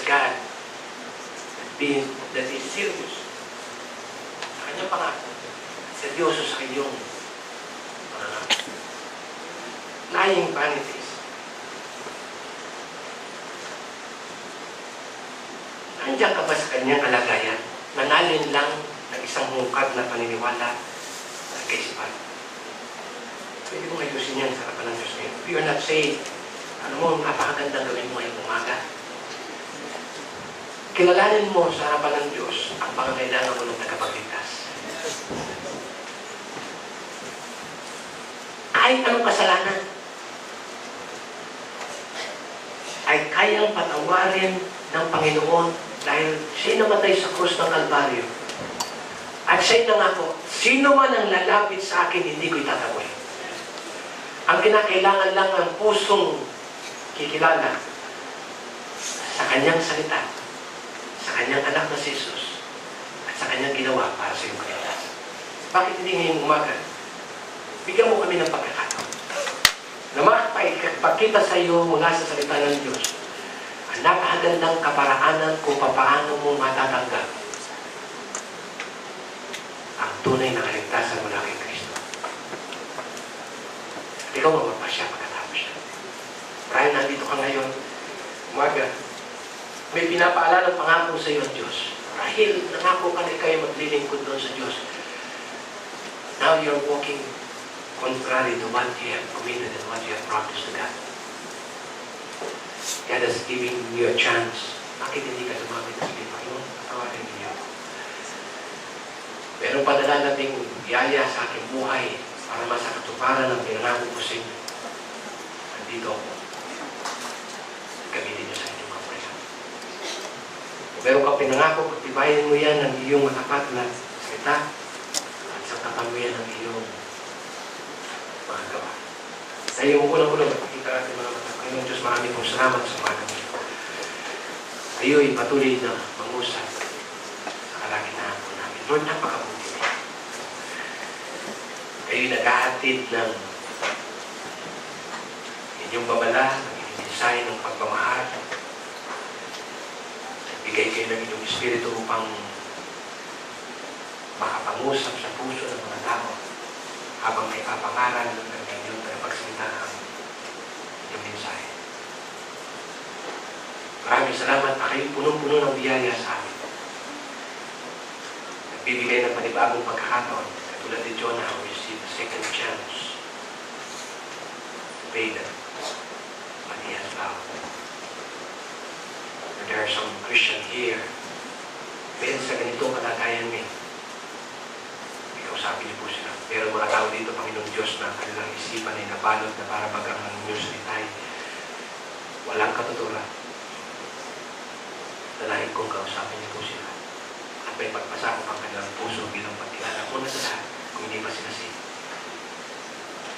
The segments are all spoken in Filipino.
God that is serious sa kanyang pangako, seryoso sa kanyang pangako. Lying vanities. Nandiyan ka ba sa kanyang kalagayan? Nanalin lang ng isang hungkad na paniniwala at kaisipan. Pwede mong ayusin yan sa harapan ng Diyos ngayon. If you're not saved, ano mo, napakagandang gawin mo ngayong umaga. Kilalanin mo sa harapan ng Diyos ang pangangailangan mo ng tagapagligtas. Kahit anong kasalanan, ay kayang patawarin ng Panginoon dahil siya'y namatay sa krus ng Kalbaryo. At siya'y nangako, sino man ang lalapit sa akin, hindi ko itataboy. Ang kinakailangan lang ng pusong kikilala sa kanyang salita, sa kanyang anak na si Jesus, at sa kanyang ginawa para sa iyong kaligtasan. Bakit hindi ngayong umaga? Bigyan mo kami ng pagkakataon na makapagkita sa iyo mula sa salita ng Diyos ang napakagandang kaparaanan kung paano mo matatanggap ang tunay na kaligtasan mula kay Kristo. At ikaw mapapasya pagkatapos siya. Marahil nandito ka ngayon, umaga, may pinapaalala ng pangako sa iyo ang Diyos. Marahil nangako ka na kayo maglilingkod doon sa Diyos. Now you're walking contrary to what you have committed and what you have promised to God. God is giving you a chance. Bakit hindi ka sumamit sa Panginoon? Patawarin niyo. Meron pa dadating yaya sa aking buhay para masakatuparan ang pinangako ko sa inyo. Nandito ako. Gamitin niyo sa inyong kapayahan. Kung meron kang pinangako, pagtibayin mo yan ng iyong matapat na salita at sangkapan mo yan ng iyong mga gawa. Sa iyong unang-unang makikita natin mga mata. Panginoon Diyos, marami pong salamat sa mga namin. Kayo'y patuloy na mangusap sa kalagitnaan po namin. Lord, napakabuti niya. Kayo'y naghahatid ng inyong babala, ng inyong mensahe ng pagmamahal. Bigay kayo ng inyong Espiritu upang makapangusap sa puso ng mga tao habang may papangaral ng inyong pagsalita ang inyong mensahe. Maraming salamat na kayo punong-puno ng biyaya sa amin. Nagbibigay ng panibagong pagkakataon. Katulad ni Jonah, who received a second chance. Pay that what he has vowed. And there are some Christians here, dahil sa ganitong kalagayan niya, ikausapin niyo po sila. Pero mga tao dito, Panginoong Diyos, na kanilang isipan ay nabalot na para bagang ang inyong salitay. Walang katuturan. Dalahin kong kausapin niyo po sila. At may pagpasakop ang kanilang puso bilang pagkilala. Una sa lahat, kung hindi pa sila sin.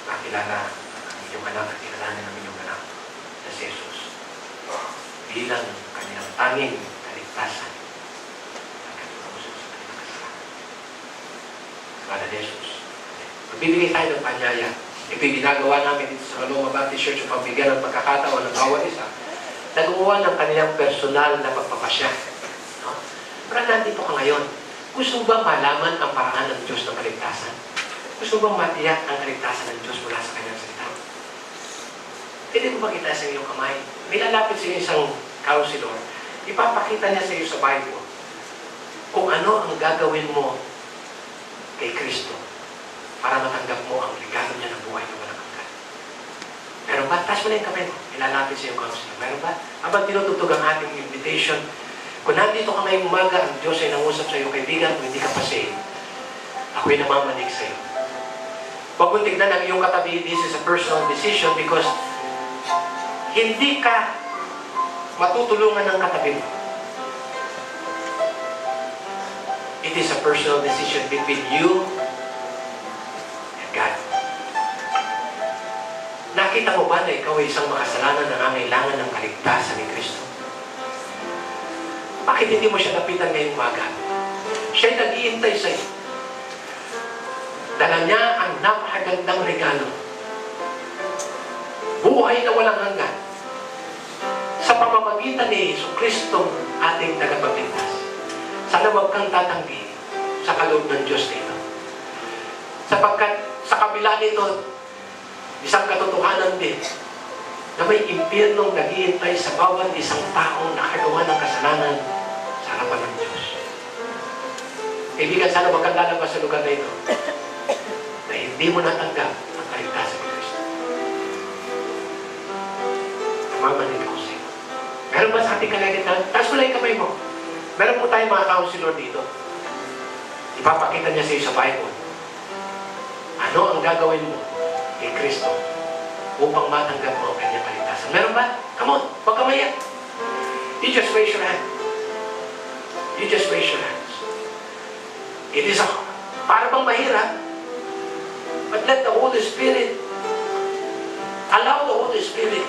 Nakilala ang inyong anak at kilalanin ang inyong anak na si Jesus. Bilang kanilang tanging kaligtasan ang kanilang puso sa kanilang kasalanan. Sa Panginoon Jesus. Magbibigay tayo ng panyaya. Ito yung ginagawa namin dito sa Kaloma Baptist Church upang bigyan ng pagkakataon ng bawat isa na gumawa ng kanilang personal na pagpapasya. No? Pero nandito ka ngayon. Gusto ba malaman ang paraan ng Diyos ng kaligtasan? Gusto bang matiyak ang kaligtasan ng Diyos mula sa kanyang salita? Pwede mo makita sa iyong kamay. May lalapit sa iyo isang counselor. Ipapakita niya sa iyo sa Bible kung ano ang gagawin mo kay Kristo para matanggap mo ang regalo niya ng buhay na walang hanggan. Meron ba? Taas mo na yung kamay mo. Ilalapit sa iyong counselor. Meron ba? Habang tinutugtog ang ating invitation, kung nandito ka ngayong umaga, ang Diyos ay nangusap sa iyo, kaibigan, kung hindi ka pa saved, ako'y namamanig sa iyo. Huwag mong tignan ang iyong katabi, this is a personal decision because hindi ka matutulungan ng katabi mo. It is a personal decision between you and God. Nakita mo ba na ikaw ay isang makasalanan na nangangailangan ng kaligtasan ni Kristo? Bakit hindi mo siya napitan ngayong umaga? Siya'y nag-iintay sa iyo. Dala niya ang napakagandang regalo. Buhay na walang hanggan. Sa pamamagitan ni Jesucristo ating tagapagligtas. Sana huwag kang tatanggi sa kaloob ng Diyos dito. Sapagkat sa kabila nito, isang katotohanan din na may impyernong naghihintay sa bawat isang taong nakagawa ng kasalanan sa harapan ng Diyos. Kaibigan, sana huwag kang lalabas sa lugar na ito na hindi mo natanggap ang kaligtasan ni Kristo. Mamanin ko sa'yo. Meron ba sa ating kalagitnaan? Taas mo lang yung kamay mo. Meron po tayong mga counselor dito. Ipapakita niya sa iyo sa Bible. Ano ang gagawin mo kay Kristo upang matanggap mo ang kanyang kaligtasan? Meron ba? Come on, huwag ka maiyak. You just raise your hand. You just raise your hands. It is para bang mahirap, but let the Holy Spirit, allow the Holy Spirit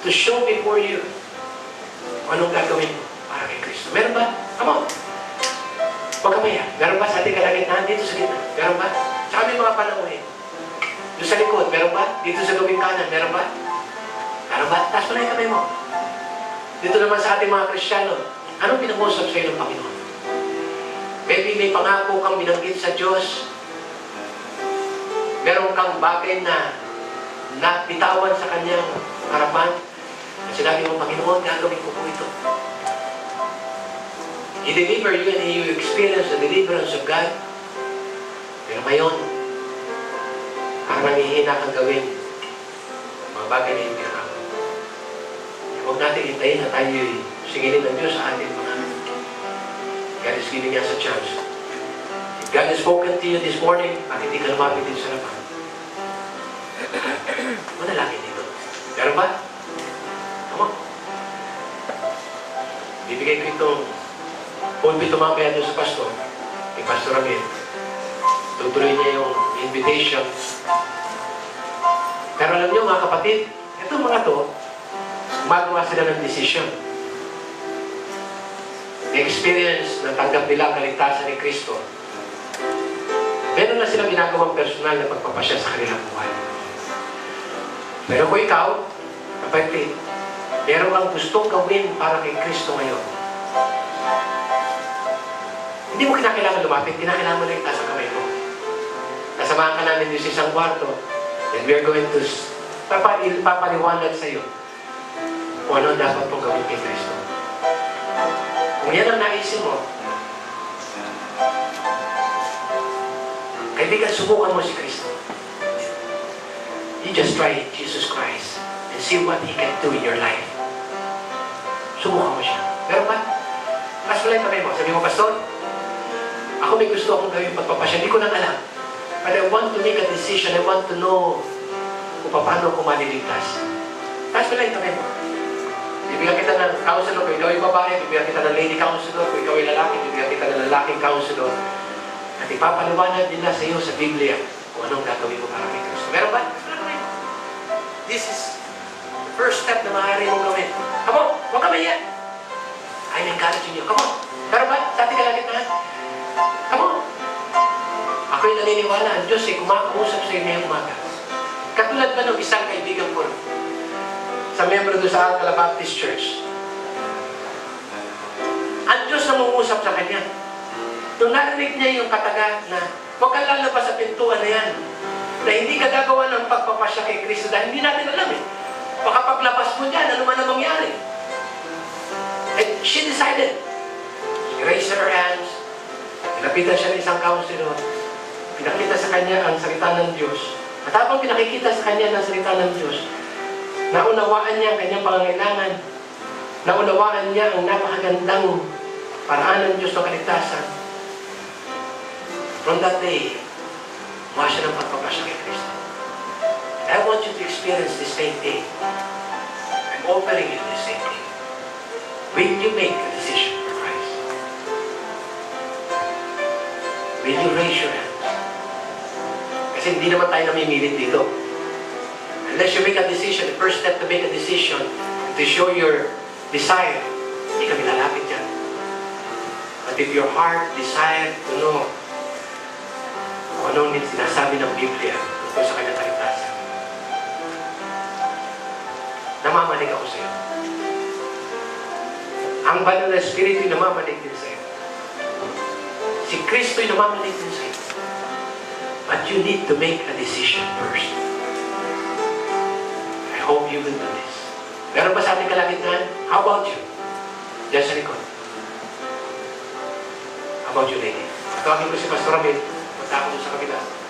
to show before you anong gagawin mo para kay Kristo. Meron ba? Come on. Huwag ka maiyak. Meron ba sa ating kalagitnaan dito sa gitna? Meron ba? Sa aming mga panauhin. Doon sa likod, meron ba? Dito sa gawing kanan, meron ba? Meron ba? Taas mo na yung kamay mo. Dito naman sa ating mga Kristiyano, anong pinag-usap sa iyo ng Panginoon? Maybe may pangako kang binanggit sa Diyos. Meron kang bagay na napitawan sa kanyang harapan. At sinabi mo, Panginoon, gagawin ko po ito. I-deliver you and you experience the deliverance of God. Pero ngayon, parang nangihina kang gawin mga bagay na hindi ka. Huwag natin hintayin na tayo singilin ng Diyos sa ating mga God is giving us a chance. If God has spoken to you this morning, bakit di ka lumapit din sa harapan? Manalangin dito. Pero ba? Come on. Bibigay ko itong pulpito mamaya doon sa pastor. Kay Pastor Amir. Tutuloy niya yung invitation. Pero alam niyo mga kapatid, itong mga to, magawa sila ng decision. Experience na tanggap nila ang kaligtasan ni Kristo. Meron na silang ginagawang personal na pagpapasya sa kanilang buhay. Pero kung ikaw, kapatid, meron kang gustong gawin para kay Kristo ngayon, hindi mo kinakailangan lumapit, kinakailangan mo na itaas ang kamay mo. Kasamahan ka namin dito sa isang kwarto, and we are going to papaliwanag sa iyo kung ano dapat mong gawin kay Kristo. Kung yan ang naisin mo, kaibigan, subukan mo si Kristo. You just try Jesus Christ and see what He can do in your life. Subukan mo siya. Pero ba? Mas wala yung kamay mo. Sabi mo, Pastor, ako may gusto akong gawin pagpapasya. Hindi ko nang alam. But I want to make a decision. I want to know kung paano ako maliligtas. Mas wala yung kamay mo. Bibigyan kita ng counselor kung ikaw ay babae, bibigyan kita ng lady counselor kung ikaw ay lalaki, bibigyan kita ng lalaking counselor. At ipapaliwanag nila sa iyo sa Biblia kung anong gagawin mo para kay Kristo. Meron ba? This is the first step na maaari mong gawin. Come on! Huwag ka maiyak! I'm encouraging you. Come on! Meron ba? Sa ating kalagitnaan? Come on! Ako'y naniniwala, ang Diyos ay kumakausap sa iyo ngayong umaga. Katulad ba ng isang kaibigan ko sa membro doon sa Alcala Baptist Church. Ang Diyos nangungusap sa kanya. Nung narinig niya yung kataga na huwag kang lalabas sa pintuan na yan, na hindi ka gagawa ng pagpapasya kay Kristo dahil hindi natin alam eh. Baka paglabas mo dyan, ano man ang mangyari. And she decided. She raised her hands, pinapitan siya ng isang counselor, pinakita sa kanya ang salita ng Diyos. At habang pinakikita sa kanya ng salita ng Diyos, naunawaan niya ang kanyang pangangailangan. Naunawaan niya ang napakagandang paraan ng Diyos ng kaligtasan. From that day, gumawa siya ng pagpapasya kay Kristo. I want you to experience the same thing. I'm offering you the same thing. Will you make a decision for Christ? Will you raise your hands? Kasi hindi naman tayo namimilit dito. Unless you make a decision, the first step to make a decision, to show your desire, hindi kami lalapit dyan. But if your heart desire to know kung anong sinasabi ng Biblia tungkol sa kanyang kaligtasan, namamanig ako sa iyo. Ang banal na Espiritu namamanig din sa iyo. Si Kristo'y namamanig din sa iyo. But you need to make a decision first. I hope you will do this. Meron ba sa ating kalagitnaan? How about you? Diyan sa likod. How about you, lady? Tawagin ko si Pastor Ramil. Punta ako sa kabila.